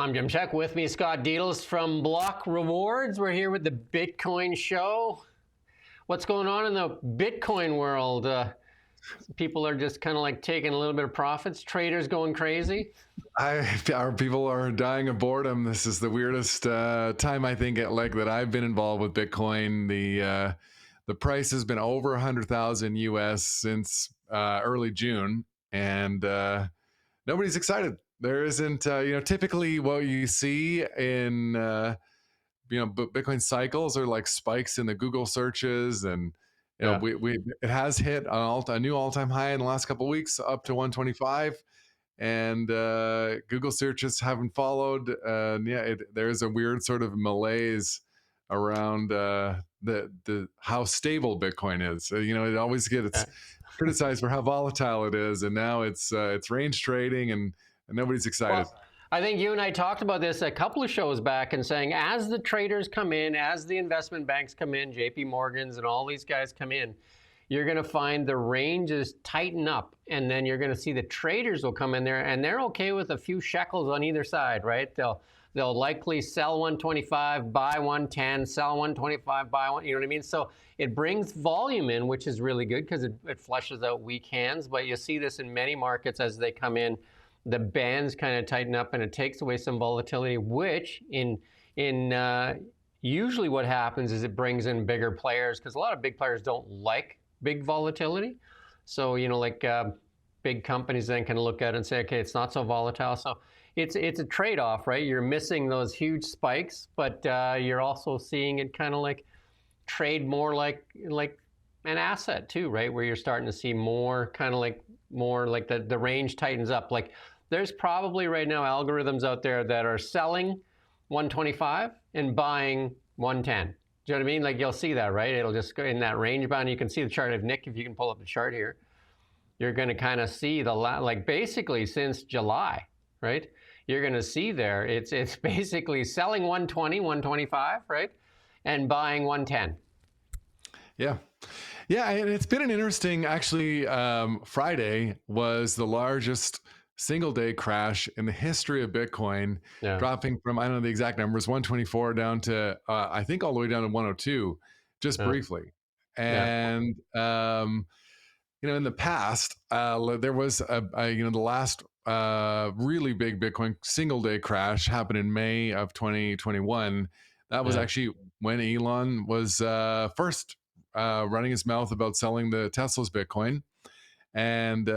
I'm Jim Check. With me, Scott Deedles from Block Rewards. We're here with the Bitcoin Show. What's going on in the Bitcoin world? People are just kind of like taking a little bit of profits. Traders going crazy. Our people are dying of boredom. This is the weirdest time I think that I've been involved with Bitcoin. The price has been over 100,000 US since early June, and nobody's excited. There isn't, typically what you see in Bitcoin cycles are like spikes in the Google searches, and it has hit a new all-time high in the last couple of weeks, up to 125. And Google searches haven't followed. There's a weird sort of malaise around the how stable Bitcoin is. It always gets criticized for how volatile it is, and now it's range trading, and nobody's excited. Well, I think you and I talked about this a couple of shows back and saying as the traders come in, as the investment banks come in, JP Morgans and all these guys come in, you're going to find the ranges tighten up, and then you're going to see the traders will come in there, and they're okay with a few shekels on either side, right? They'll likely sell 125, buy 110, sell 125, buy one. You know what I mean? So it brings volume in, which is really good because it flushes out weak hands. But you see this in many markets as they come in. The bands kind of tighten up, and it takes away some volatility, which usually what happens is it brings in bigger players, because a lot of big players don't like big volatility. So, big companies then can look at it and say, okay, it's not so volatile. So it's a trade-off, right? You're missing those huge spikes, but you're also seeing it kind of like trade more like an asset too, right? Where you're starting to see more like the range tightens up. Like there's probably right now algorithms out there that are selling 125 and buying 110. Do you know what I mean? Like you'll see that, right? It'll just go in that range bound. You can see the chart of Nick, if you can pull up the chart here. You're going to kind of see basically since July, right? You're going to see there, it's basically selling 120, 125, right? And buying 110. Yeah. Yeah, and it's been an interesting, actually, Friday was the largest single day crash in the history of Bitcoin, dropping from, I don't know the exact numbers, 124 down to, I think all the way down to 102, just briefly. And, in the past, there was the last really big Bitcoin single day crash happened in May of 2021. That was actually when Elon was first running his mouth about selling the Tesla's Bitcoin. And,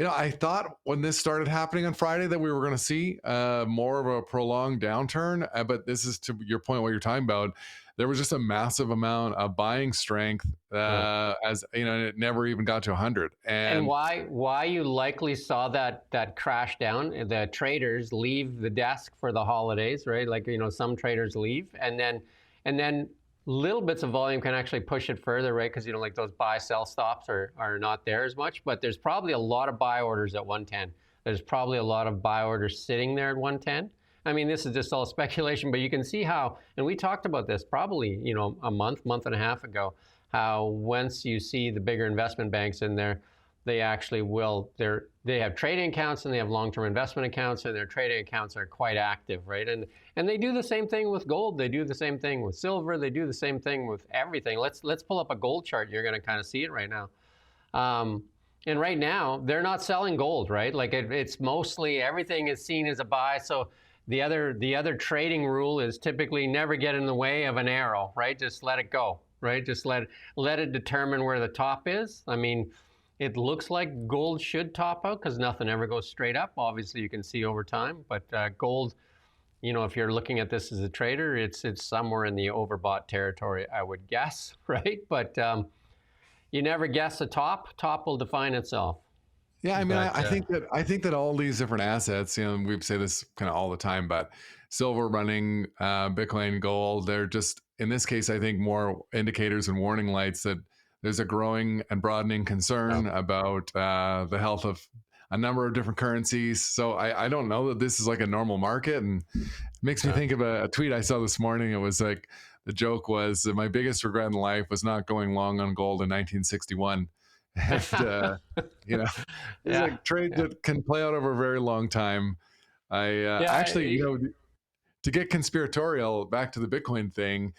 I thought when this started happening on Friday that we were going to see more of a prolonged downturn. But this is to your point, what you're talking about. There was just a massive amount of buying strength as, it never even got to 100. And why you likely saw that crash down, the traders leave the desk for the holidays, right? Like, some traders leave, and then little bits of volume can actually push it further, right? Because, like those buy-sell stops are not there as much, but there's probably a lot of buy orders at 110. There's probably a lot of buy orders sitting there at 110. I mean, this is just all speculation, but you can see how, and we talked about this probably, a month and a half ago, how once you see the bigger investment banks in there, they actually they have trading accounts and they have long-term investment accounts, and their trading accounts are quite active, right? And they do the same thing with gold. They do the same thing with silver. They do the same thing with everything. Let's pull up a gold chart. You're going to kind of see it right now. And right now, they're not selling gold, right? Like it's mostly everything is seen as a buy. So the other trading rule is typically never get in the way of an arrow, right? Just let it go, right? Just let it determine where the top is. I mean, it looks like gold should top out because nothing ever goes straight up. Obviously, you can see over time, but gold, if you're looking at this as a trader, it's somewhere in the overbought territory, I would guess, right? But you never guess a top. Top will define itself. Yeah, I mean, I think that all these different assets, we say this kind of all the time, but silver running, Bitcoin, gold, they're just, in this case, I think more indicators and warning lights that there's a growing and broadening concern about the health of a number of different currencies. So I don't know that this is like a normal market, and it makes me think of a tweet I saw this morning. It was like, the joke was that my biggest regret in life was not going long on gold in 1961. And, it's like trade that can play out over a very long time. I Yeah, actually, to get conspiratorial, back to the Bitcoin thing,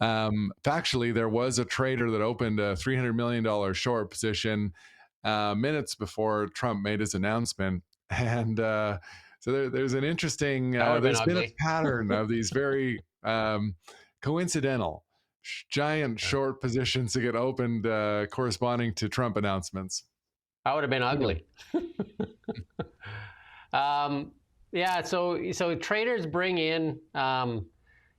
factually, there was a trader that opened a $300 million short position minutes before Trump made his announcement. And so there's an interesting, that would have been there's been a ugly. pattern of these very coincidental giant Yeah. short positions to get opened corresponding to Trump announcements. That would have been Anyway. ugly. Yeah, so traders bring in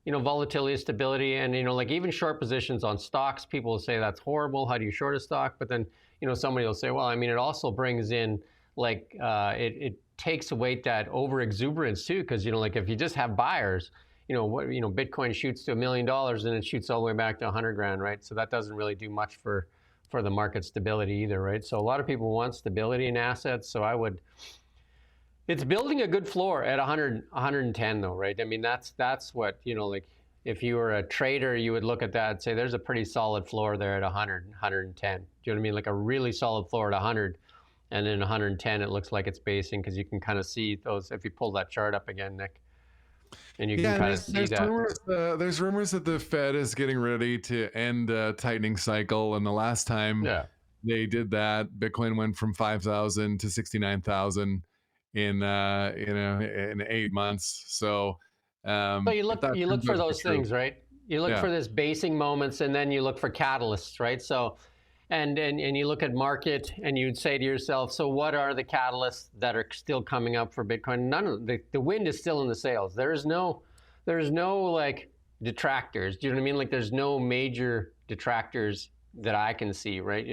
volatility, stability, and like even short positions on stocks. People will say that's horrible. How do you short a stock? But then somebody will say, well, I mean, it also brings in like it takes away that over exuberance too, because like if you just have buyers, Bitcoin shoots to $1 million and it shoots all the way back to 100 grand, right? So that doesn't really do much for the market stability either, right? So a lot of people want stability in assets. So it's building a good floor at 100, 110 though, right? I mean, that's what, like if you were a trader, you would look at that and say, there's a pretty solid floor there at 100, 110. Do you know what I mean? Like a really solid floor at 100, and then 110, it looks like it's basing, because you can kind of see those, if you pull that chart up again, Nick, and you can Yeah, and kind of see that. there's rumors that the Fed is getting ready to end a tightening cycle, and the last time Yeah. they did that, Bitcoin went from 5,000 to 69,000 in 8 months. So So you if look that you look turns for out to be those true, things, right? You look yeah, for this basing moments, and then you look for catalysts, right? So, and you look at market, and you'd say to yourself, so what are the catalysts that are still coming up for Bitcoin? None of the wind is still in the sails. There's no like detractors. Do you know what I mean? Like there's no major detractors that I can see, right?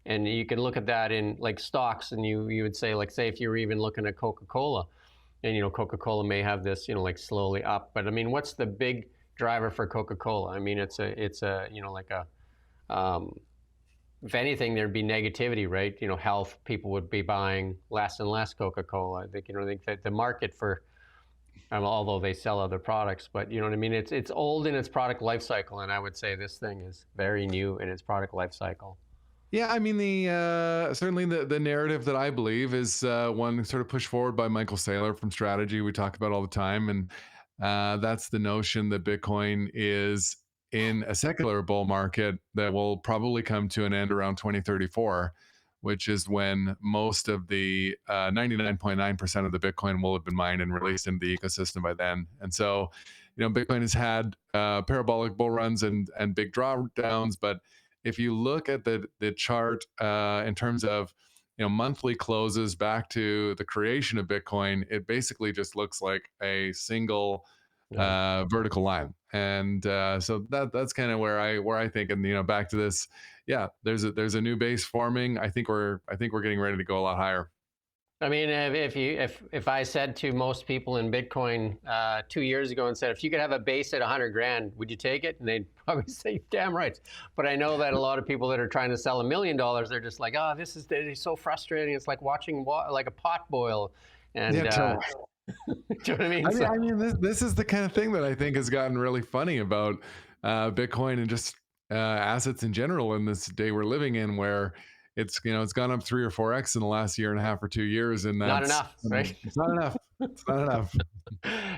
And you can look at that in like stocks, and you would say, like, say if you were even looking at Coca-Cola, and Coca-Cola may have this like slowly up, but I mean, what's the big driver for Coca-Cola? I mean, it's a like a if anything, there'd be negativity, right? Health, people would be buying less and less Coca-Cola. I think I think that the market for although they sell other products, but you know what I mean, it's old in its product life cycle, and I would say this thing is very new in its product life cycle. yeah. I mean, the certainly the narrative that I believe is one sort of pushed forward by Michael Saylor from Strategy. We talk about all the time, and that's the notion that Bitcoin is in a secular bull market that will probably come to an end around 2034, which is when most of the 99.9% of the Bitcoin will have been mined and released into the ecosystem by then. And so, Bitcoin has had parabolic bull runs and big drawdowns, but if you look at the chart in terms of monthly closes back to the creation of Bitcoin, it basically just looks like a single Yeah. vertical line. And so that's kind of where I think, and back to this, yeah, there's a new base forming. I think we're getting ready to go a lot higher. I mean, if I said to most people in Bitcoin 2 years ago and said, if you could have a base at 100 grand, would you take it? And they'd probably say, damn right. But I know that a lot of people that are trying to sell $1 million, they're just like, oh, this is so frustrating. It's like watching like a pot boil. And Yeah, totally. do you know what I mean? I mean, this is the kind of thing that I think has gotten really funny about Bitcoin and just assets in general in this day we're living in, where it's gone up 3 or 4x in the last year and a half or 2 years, and Not that's enough, right? it's not enough. It's not enough.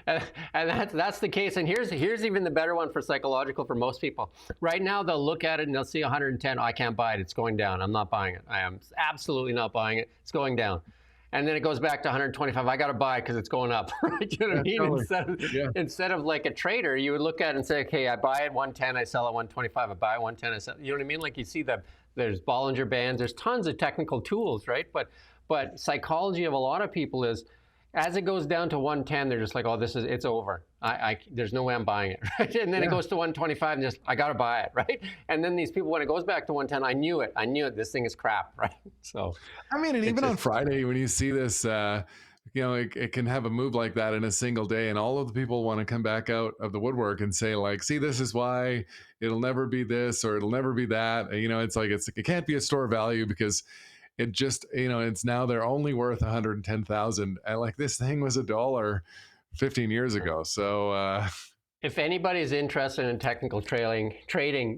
and that's the case. And here's even the better one for psychological for most people. Right now, they'll look at it and they'll see 110. Oh, I can't buy it. It's going down. I'm not buying it. I am absolutely not buying it. It's going down. And then it goes back to 125. I got to buy it because it's going up. Right? You know what I mean? Totally. Instead of like a trader, you would look at it and say, okay, I buy it 110, I sell it 125. I buy it 110, I sell. You know what I mean? Like you see that there's Bollinger Bands. There's tons of technical tools, right? But psychology of a lot of people is, as it goes down to 110, they're just like, oh, it's over. There's no way I'm buying it, right? And then it goes to 125, and just, I got to buy it, right? And then these people, when it goes back to 110, I knew it. This thing is crap, right? So, I mean, and even on Friday, when you see this, it can have a move like that in a single day, and all of the people want to come back out of the woodwork and say, like, see, this is why it'll never be this or it'll never be that. It's like it can't be a store value because it just, it's now they're only worth 110,000. And like this thing was $1 15 years ago. So if anybody's interested in technical trading,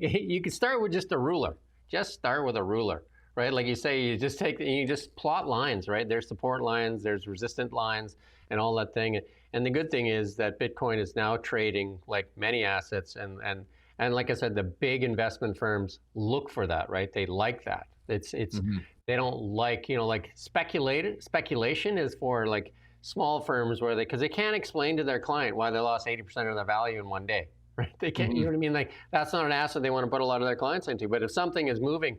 you can start with just a ruler. Just start with a ruler, right? Like you say, you just plot lines, right? There's support lines, there's resistant lines, and all that thing. And the good thing is that Bitcoin is now trading like many assets, and like I said, the big investment firms look for that, right? They like that. It's they don't like, like speculation is for like small firms where because they can't explain to their client why they lost 80% of their value in one day, right? They can't, you know what I mean? Like that's not an asset they want to put a lot of their clients into. But if something is moving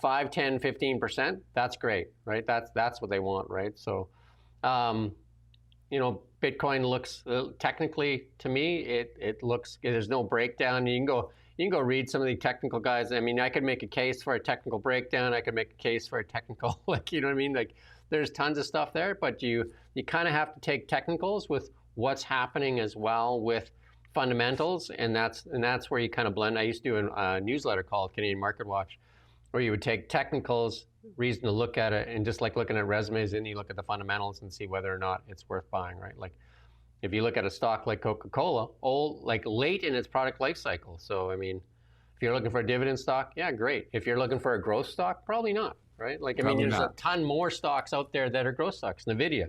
5, 10, 15%, that's great, right? That's what they want, right? So, Bitcoin looks technically to me, it looks, there's no breakdown. You can go read some of the technical guys. I mean, I could make a case for a technical breakdown. I could make a case for a technical, like, you know what I mean? Like there's tons of stuff there, but you kind of have to take technicals with what's happening as well with fundamentals. And that's where you kind of blend. I used to do a newsletter called Canadian Market Watch, where you would take technicals, reason to look at it, and just like looking at resumes, and you look at the fundamentals and see whether or not it's worth buying, right? Like if you look at a stock like Coca-Cola, like late in its product life cycle. So, I mean, if you're looking for a dividend stock, yeah, great. If you're looking for a growth stock, probably not, right? Like, I mean, there's a ton more stocks out there that are growth stocks. NVIDIA.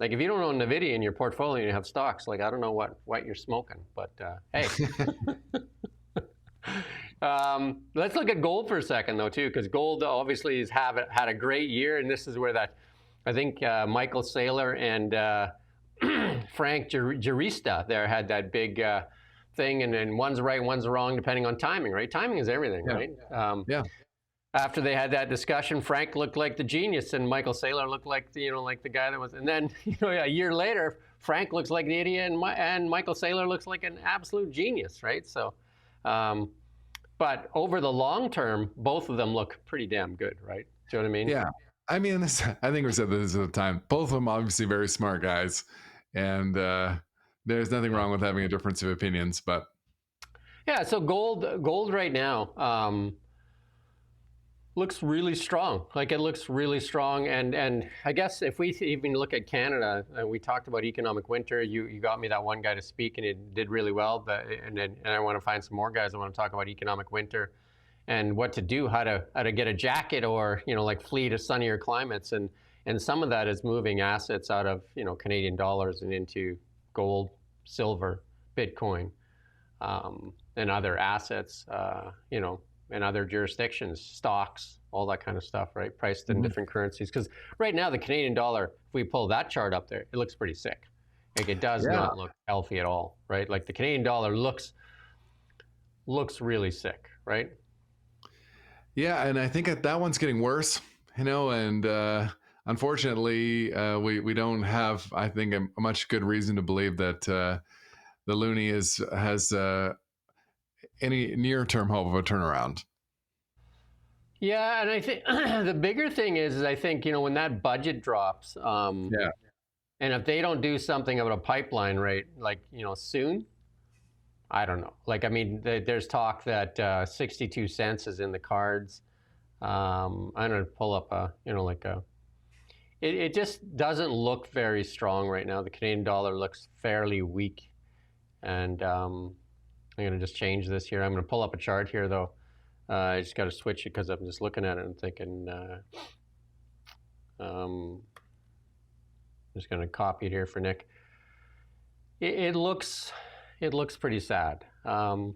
Like if you don't own NVIDIA in your portfolio and you have stocks, like I don't know what you're smoking, but hey. Let's look at gold for a second, though, too, because gold obviously has had a great year, and this is where I think Michael Saylor and Frank Jurista there had that big thing, and then one's right, one's wrong, depending on timing, right? Timing is everything, right? Yeah. After they had that discussion, Frank looked like the genius, and Michael Saylor looked like like the guy that was. And then a year later, Frank looks like the idiot, and Michael Saylor looks like an absolute genius, right? So. But over the long term, both of them look pretty damn good, right? Do you know what I mean? Yeah. I mean, I think we said this at the time. Both of them obviously very smart guys. And there's nothing wrong with having a difference of opinions. But yeah, so gold right now looks really strong. Like it looks really strong. And I guess if we even look at Canada, we talked about economic winter. You got me that one guy to speak, and it did really well. But and I want to find some more guys that want to talk about economic winter and what to do, how to get a jacket, or like flee to sunnier climates. And some of that is moving assets out of Canadian dollars and into gold, silver, Bitcoin, and other assets. In other jurisdictions, stocks, all that kind of stuff, right? Priced in different currencies. Because right now, the Canadian dollar, if we pull that chart up there, it looks pretty sick. Like it does not look healthy at all, right? Like the Canadian dollar looks really sick, right? Yeah, and I think that one's getting worse, and unfortunately, we don't have, I think, a much good reason to believe that the loonie has any near-term hope of a turnaround. Yeah, and I think the bigger thing is I think when that budget drops, and if they don't do something about a pipeline rate, like soon, I don't know. Like I mean, there's talk that 62 cents is in the cards. I'm gonna pull up It just doesn't look very strong right now. The Canadian dollar looks fairly weak, and I'm going to just change this here. I'm going to pull up a chart here, though. I just got to switch it because I'm just looking at it and thinking, I'm just going to copy it here for Nick. It looks pretty sad. But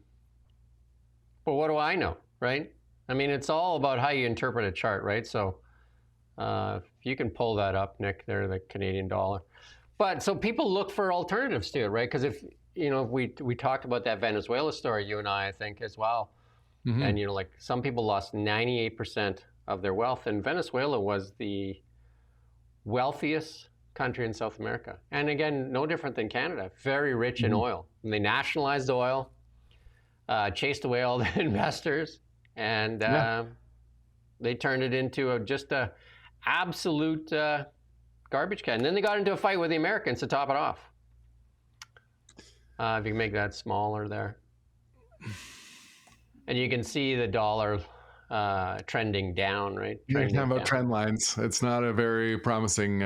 what do I know, right? I mean, it's all about how you interpret a chart, right? So if you can pull that up, Nick, there, the Canadian dollar. But so people look for alternatives to it, right? Because if we talked about that Venezuela story, you and I think, as well. Mm-hmm. And, like some people lost 98% of their wealth. And Venezuela was the wealthiest country in South America. And again, no different than Canada, very rich in oil. And they nationalized oil, chased away all the investors, and they turned it into just a absolute garbage can. And then they got into a fight with the Americans to top it off. If you can make that smaller there. And you can see the dollar trending down, right? You're talking about trend lines. It's not a very promising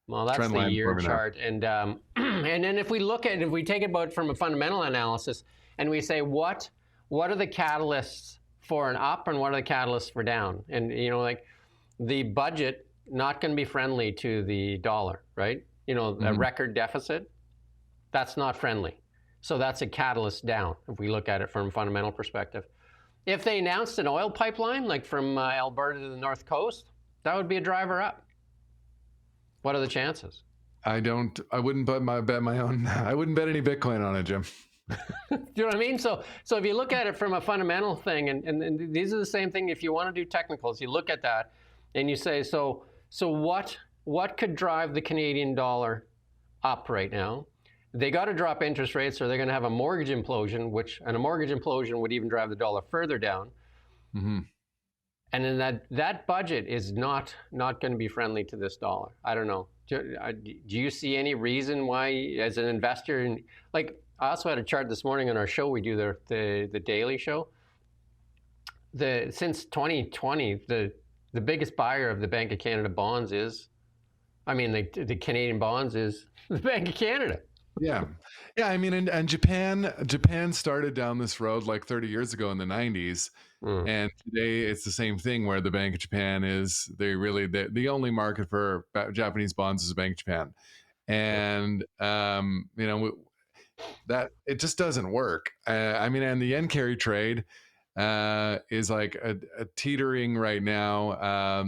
well, that's the year chart. And and then if we take it about from a fundamental analysis and we say, what are the catalysts for an up and what are the catalysts for down? And, like the budget, not going to be friendly to the dollar, right? A record deficit, that's not friendly. So that's a catalyst down if we look at it from a fundamental perspective. If they announced an oil pipeline, like from Alberta to the North Coast, that would be a driver up. What are the chances? I wouldn't bet my own. I wouldn't bet any Bitcoin on it, Jim. Do you know what I mean? So if you look at it from a fundamental thing, and these are the same thing. If you want to do technicals, you look at that and you say, so what could drive the Canadian dollar up right now? They got to drop interest rates, or they're going to have a mortgage implosion, and a mortgage implosion would even drive the dollar further down. Mm-hmm. And then that budget is not going to be friendly to this dollar. I don't know. Do you see any reason why, as an investor, and like I also had a chart this morning on our show. We do the daily show. Since 2020, the biggest buyer of the Bank of Canada bonds is, the Canadian bonds is the Bank of Canada. Yeah. I mean, and Japan started down this road like 30 years ago in the 90s. And today it's the same thing, where the Bank of Japan is the only market for Japanese bonds is the Bank of Japan. And, that it just doesn't work. And the yen carry trade is like a teetering right now.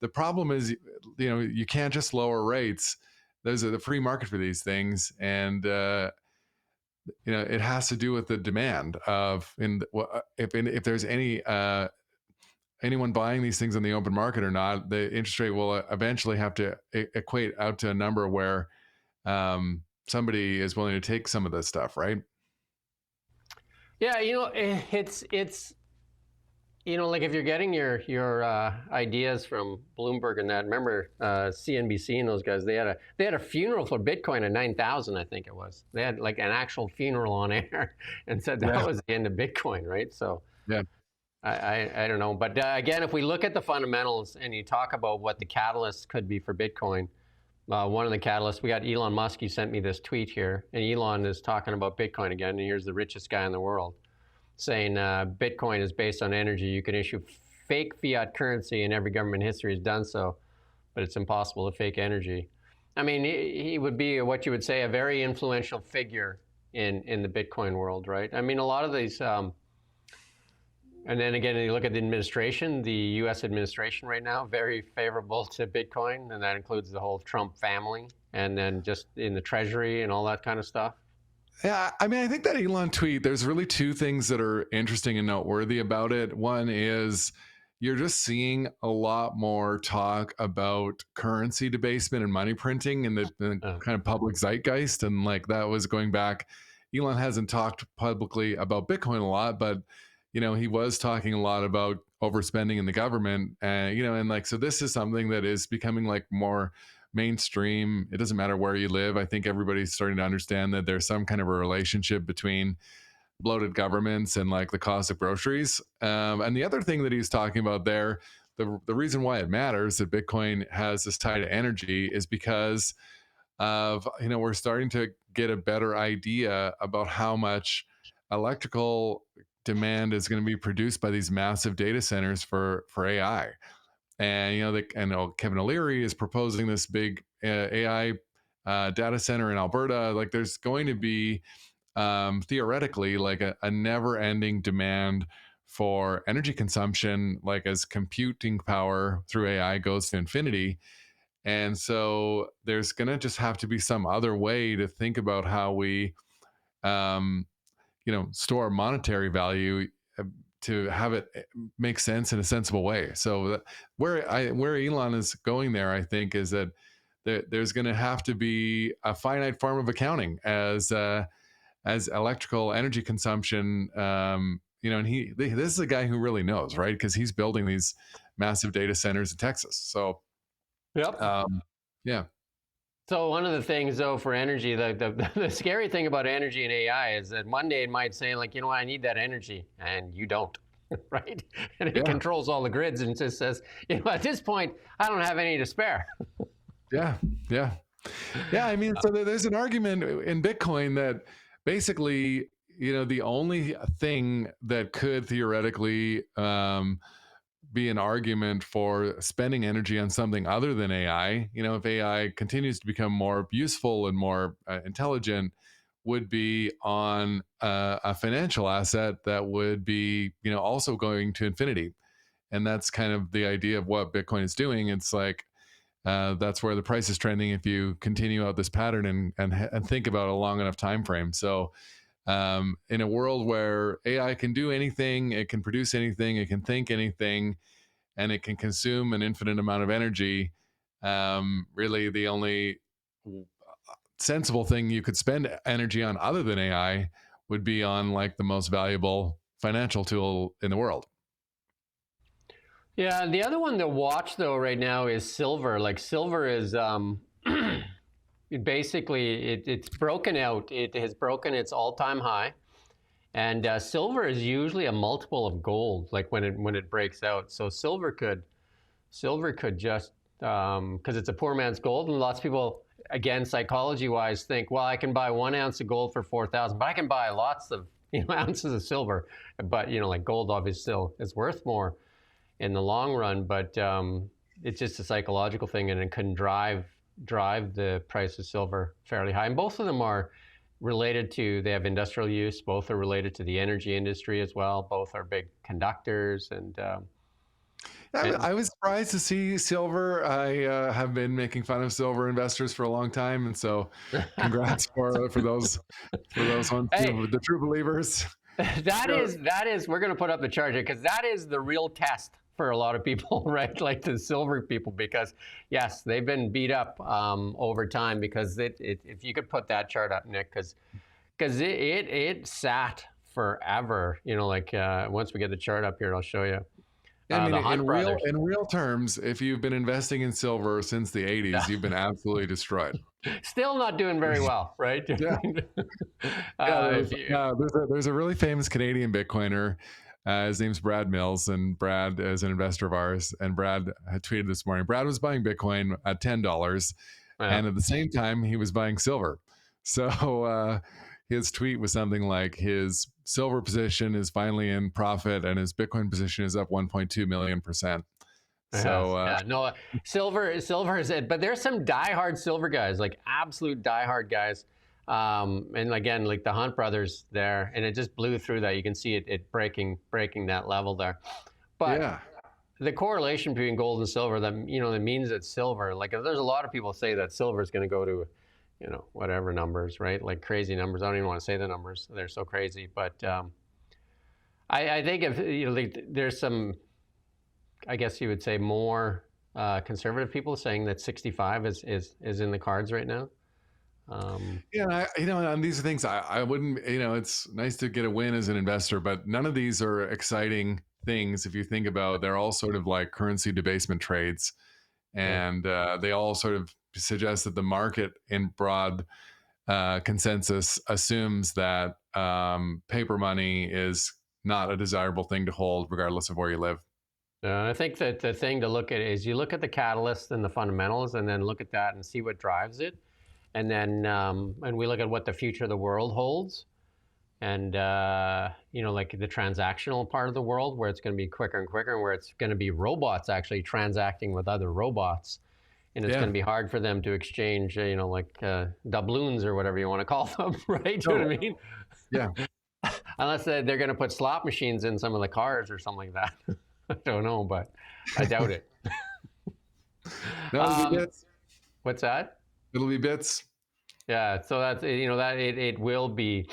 The problem is, you can't just lower rates. There's the free market for these things, and it has to do with the demand of if there's anyone buying these things on the open market or not. The interest rate will eventually have to equate out to a number where somebody is willing to take some of this stuff, right? Yeah, it's like if you're getting your ideas from Bloomberg and that. Remember CNBC and those guys? They had a funeral for Bitcoin at 9,000, I think it was. They had like an actual funeral on air and said that was the end of Bitcoin, right? So yeah, I don't know, but again, if we look at the fundamentals and you talk about what the catalyst could be for Bitcoin, one of the catalysts, we got Elon Musk. He sent me this tweet here, and Elon is talking about Bitcoin again. And here's the richest guy in the world, saying Bitcoin is based on energy. You can issue fake fiat currency, and every government in history has done so, but it's impossible to fake energy. He would be what you would say a very influential figure in the Bitcoin world, right? A lot of these, and then again, you look at the administration, the U.S. administration right now, very favorable to Bitcoin, and that includes the whole Trump family, and then just in the Treasury and all that kind of stuff. Yeah, I think that Elon tweet, there's really two things that are interesting and noteworthy about it. One is you're just seeing a lot more talk about currency debasement and money printing in the kind of public zeitgeist. And like that was going back, Elon hasn't talked publicly about Bitcoin a lot, but he was talking a lot about overspending in the government. So this is something that is becoming like more mainstream. It doesn't matter where you live. I think everybody's starting to understand that there's some kind of a relationship between bloated governments and like the cost of groceries. And the other thing that he's talking about there, the reason why it matters that Bitcoin has this tie to energy is because of, we're starting to get a better idea about how much electrical demand is going to be produced by these massive data centers for AI. And Kevin O'Leary is proposing this big AI data center in Alberta. Like there's going to be theoretically like a never-ending demand for energy consumption, like as computing power through AI goes to infinity. And so there's going to just have to be some other way to think about how we store monetary value to have it make sense in a sensible way. So where Elon is going there, I think, is that there's going to have to be a finite form of accounting as electrical energy consumption. And this is a guy who really knows, right? Because he's building these massive data centers in Texas. So, yep. Yeah. So one of the things, though, for energy, the scary thing about energy and AI is that one day it might say, like, I need that energy, and you don't, right? And it controls all the grids and just says, at this point, I don't have any to spare. Yeah. So there's an argument in Bitcoin that basically, the only thing that could theoretically be an argument for spending energy on something other than AI, if AI continues to become more useful and more intelligent, would be on a financial asset that would be, also going to infinity. And that's kind of the idea of what Bitcoin is doing. It's like that's where the price is trending if you continue out this pattern and think about a long enough time frame. So in a world where AI can do anything, it can produce anything, it can think anything, and it can consume an infinite amount of energy, really the only sensible thing you could spend energy on other than AI would be on like the most valuable financial tool in the world. Yeah, the other one to watch though right now is silver. Like silver is it's broken out. It has broken its all-time high, and silver is usually a multiple of gold. Like when it breaks out, so silver could just because it's a poor man's gold, and lots of people, again, psychology-wise, think, well, I can buy 1 ounce of gold for 4,000, but I can buy lots of ounces of silver. But like gold, obviously, still is worth more in the long run. But it's just a psychological thing, and it can drive the price of silver fairly high. And both of them are related to, they have industrial use. Both are related to the energy industry as well. Both are big conductors, and I was surprised to see silver. I have been making fun of silver investors for a long time, and so congrats for those ones, hey, the true believers. that is we're going to put up the chart here, because that is the real test for a lot of people, right? Like the silver people, because yes, they've been beat up over time. Because if you could put that chart up, Nick, because it sat forever. Once we get the chart up here, I'll show you. I mean, in real terms, if you've been investing in silver since the 80s, you've been absolutely destroyed. Still not doing very well, right? Yeah. There's a really famous Canadian Bitcoiner. His name's Brad Mills, and Brad is an investor of ours. And Brad had tweeted this morning. Brad was buying Bitcoin at $10, and at the same time, he was buying silver. So his tweet was something like his silver position is finally in profit and his Bitcoin position is up 1.2 million%. So silver is it. But there's some diehard silver guys, like absolute diehard guys. And again, like the Hunt brothers there, and it just blew through that. You can see it breaking that level there. But the correlation between gold and silver, that means that silver, like if there's a lot of people say that silver is going to go to whatever numbers, right? Like crazy numbers. I don't even want to say the numbers. They're so crazy. But I think if there's some, I guess you would say, more conservative people saying that 65 is in the cards right now. And these are things I wouldn't, it's nice to get a win as an investor, but none of these are exciting things. If you think about, they're all sort of like currency debasement trades, and they all sort of suggest that the market in broad consensus assumes that paper money is not a desirable thing to hold regardless of where you live. I think that the thing to look at is you look at the catalyst and the fundamentals, and then look at that and see what drives it. And then and we look at what the future of the world holds. And, like the transactional part of the world, where it's going to be quicker and quicker, and where it's going to be robots actually transacting with other robots. And it's going to be hard for them to exchange, like doubloons or whatever you want to call them, right? Do you know what I mean? Yeah. Unless they're going to put slot machines in some of the cars or something like that. I don't know, but I doubt it. No, it'll be bits. What's that? It'll be bits. Yeah, so that's that it will be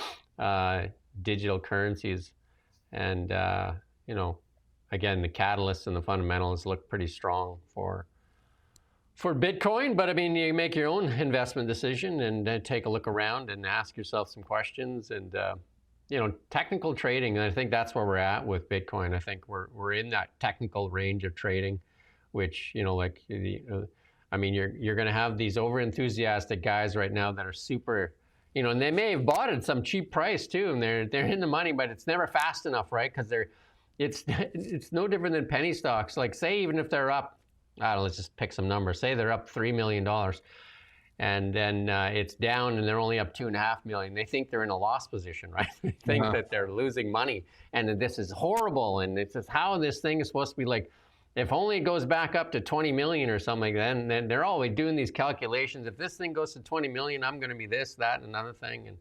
digital currencies, and again, the catalysts and the fundamentals look pretty strong for Bitcoin. But I mean, you make your own investment decision and take a look around and ask yourself some questions. And technical trading, and I think that's where we're at with Bitcoin. I think we're in that technical range of trading, which I mean, you're going to have these over-enthusiastic guys right now that are super, and they may have bought it at some cheap price too, and they're in the money, but it's never fast enough, right? Because it's no different than penny stocks. Like say even if they're up, I don't know, let's just pick some numbers. Say they're up $3 million. and then it's down, and they're only up 2.5 million. They think they're in a loss position, right? They think that they're losing money, and that this is horrible, and it's just how this thing is supposed to be like. If only it goes back up to 20 million or something, then they're always doing these calculations. If this thing goes to 20 million, I'm going to be this, that, and another thing. And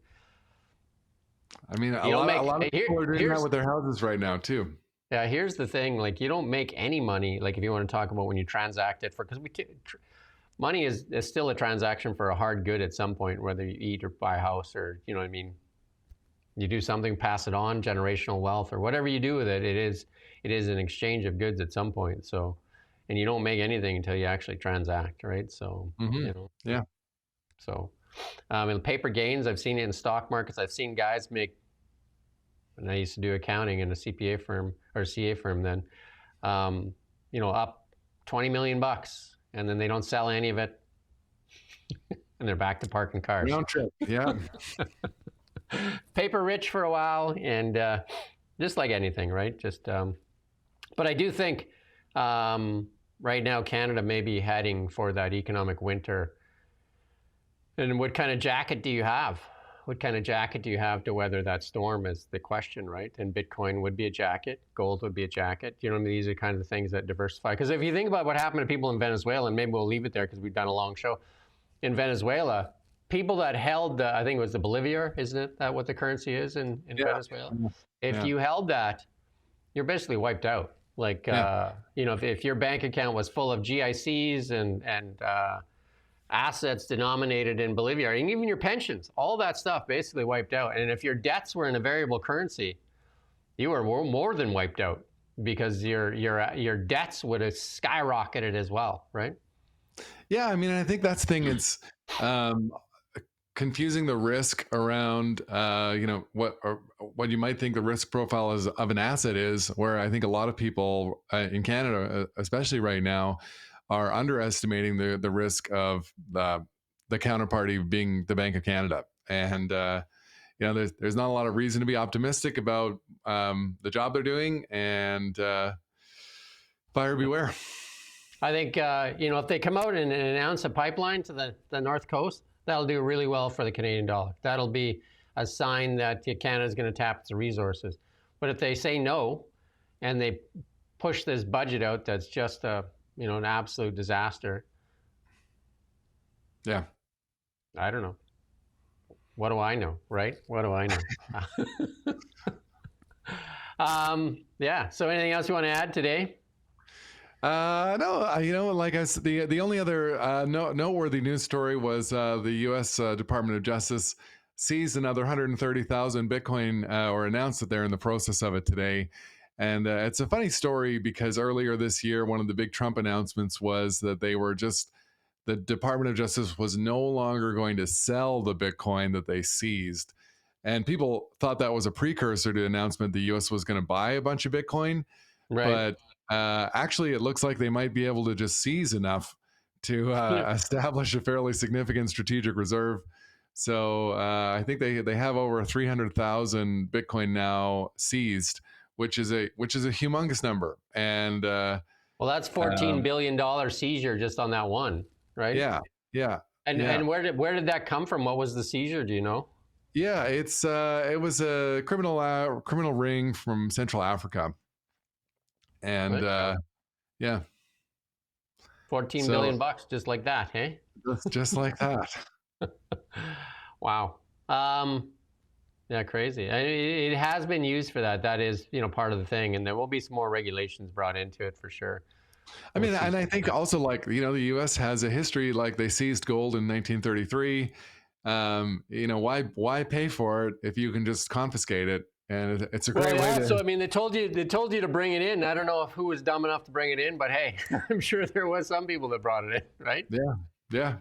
I mean, a lot of people are doing that with their houses right now too. Yeah, here's the thing: like, you don't make any money. Like, if you want to talk about when you transact it, because money is still a transaction for a hard good at some point, whether you eat or buy a house, or you know what I mean. You do something, pass it on, generational wealth, or whatever you do with it. It is an exchange of goods at some point. So, and you don't make anything until you actually transact, right? So, you know, yeah. So, in paper gains, I've seen it in stock markets. I've seen guys make, and I used to do accounting in a CPA firm or CA firm then, you know, up 20 million bucks, and then they don't sell any of it, and they're back to parking cars. Round trip, yeah. Paper rich for a while, and just like anything, right? Just, but I do think right now Canada may be heading for that economic winter. And what kind of jacket do you have? What kind of jacket do you have to weather that storm is the question, right? And Bitcoin would be a jacket. Gold would be a jacket. You know, these are kind of the things that diversify. Because if you think about what happened to people in Venezuela, and maybe we'll leave it there because we've done a long show. In Venezuela, people that held, I think it was the Bolivar, isn't it? That what the currency is in Venezuela? If you held that, you're basically wiped out. Like, you know, if your bank account was full of GICs and assets denominated in Bolivar, and even your pensions, all that stuff basically wiped out. And if your debts were in a variable currency, you were more than wiped out, because your debts would have skyrocketed as well, right? Yeah, I mean, I think that's the thing. It's confusing the risk around, you know, what you might think the risk profile is of an asset is, where I think a lot of people in Canada, especially right now, are underestimating the risk of the counterparty being the Bank of Canada. And you know, there's not a lot of reason to be optimistic about the job they're doing, and buyer beware. I think you know, if they come out and announce a pipeline to the North Coast, that'll do really well for the Canadian dollar. That'll be a sign that Canada's going to tap its resources. But if they say no, and they push this budget out that's just a, you know, an absolute disaster. Yeah. I don't know. What do I know, right? What do I know? Yeah. So anything else you want to add today? No, you know, like I said, the only other noteworthy news story was the U.S. Department of Justice seized another 130,000 Bitcoin, or announced that they're in the process of it today. And it's a funny story because earlier this year, one of the big Trump announcements was that the Department of Justice was no longer going to sell the Bitcoin that they seized. And people thought that was a precursor to the announcement the U.S. was going to buy a bunch of Bitcoin. Right. But actually, it looks like they might be able to just seize enough to establish a fairly significant strategic reserve. So I think they have over 300,000 Bitcoin now seized, which is a humongous number. And well, that's $14 billion seizure just on that one, right? Yeah, yeah. And where did that come from? What was the seizure? Do you know? Yeah, it was a criminal ring from Central Africa, and yeah, 14 billion bucks, just like that, hey? Just like that. Wow. Yeah, crazy. It has been used for that. That is, you know, part of the thing, and there will be some more regulations brought into it for sure. I mean, and I think also, like, you know, the U.S. has a history, like they seized gold in 1933. You know, why pay for it if you can just confiscate it? And it's a great way to. So I mean, they told you to bring it in. I don't know who was dumb enough to bring it in, but hey, I'm sure there was some people that brought it in, right? Yeah.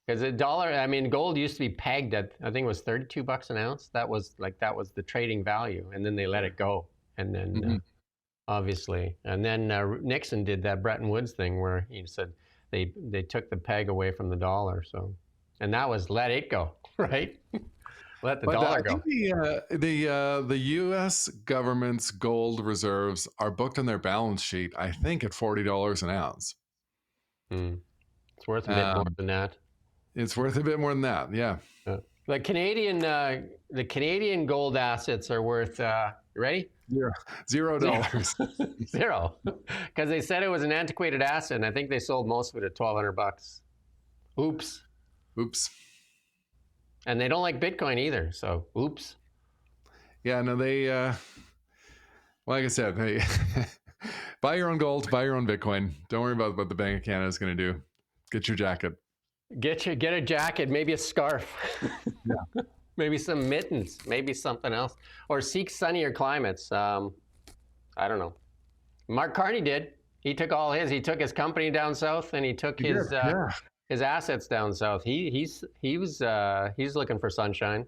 Because I mean, gold used to be pegged at, I think it was $32 an ounce. That was the trading value, and then they let it go, and then obviously, and then Nixon did that Bretton Woods thing where he said they took the peg away from the dollar. So, and that was let it go, right? Let the dollar go. The U.S. government's gold reserves are booked on their balance sheet, I think, at $40 an ounce. It's worth a bit more than that. It's worth a bit more than that. Yeah. Yeah. The Canadian gold assets are worth. Ready? $0. Zero, because they said it was an antiquated asset, and I think they sold most of it at $1,200. Oops. Oops. And they don't like Bitcoin either, so oops. Yeah, no, they. Like I said, hey, buy your own gold, buy your own Bitcoin. Don't worry about what the Bank of Canada is going to do. Get your jacket. Get a jacket, maybe a scarf. Yeah. Maybe some mittens, maybe something else, or seek sunnier climates. I don't know. Mark Carney did. He took his company down south, and he took his assets down south. He's looking for sunshine,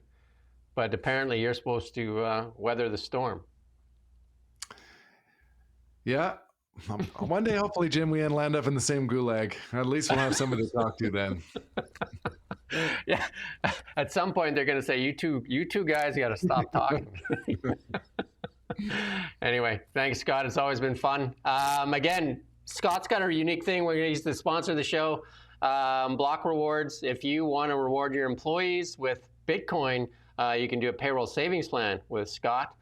but apparently you're supposed to weather the storm. Yeah. One day, hopefully, Jim, we land up in the same gulag. At least we'll have somebody to talk to then. Yeah. At some point, they're going to say, you two guys got to stop talking. Anyway, thanks, Scott. It's always been fun. Again, Scott's got a unique thing. He's the sponsor of the show, Block Rewards. If you want to reward your employees with Bitcoin, you can do a payroll savings plan with Scott.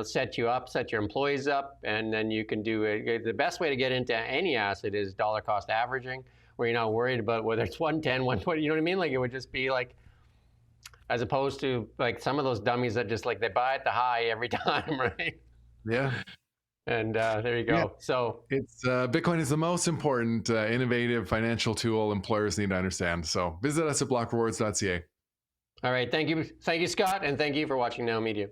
Set you up, set your employees up, and then you can do it. The best way to get into any asset is dollar cost averaging, where you're not worried about whether it's 110, 120, you know what I mean? Like, it would just be like, as opposed to like some of those dummies that just like, they buy at the high every time, right? Yeah. And there you go. Yeah. So it's Bitcoin is the most important innovative financial tool employers need to understand. So visit us at blockrewards.ca. All right. Thank you, Scott. And thank you for watching Now Media.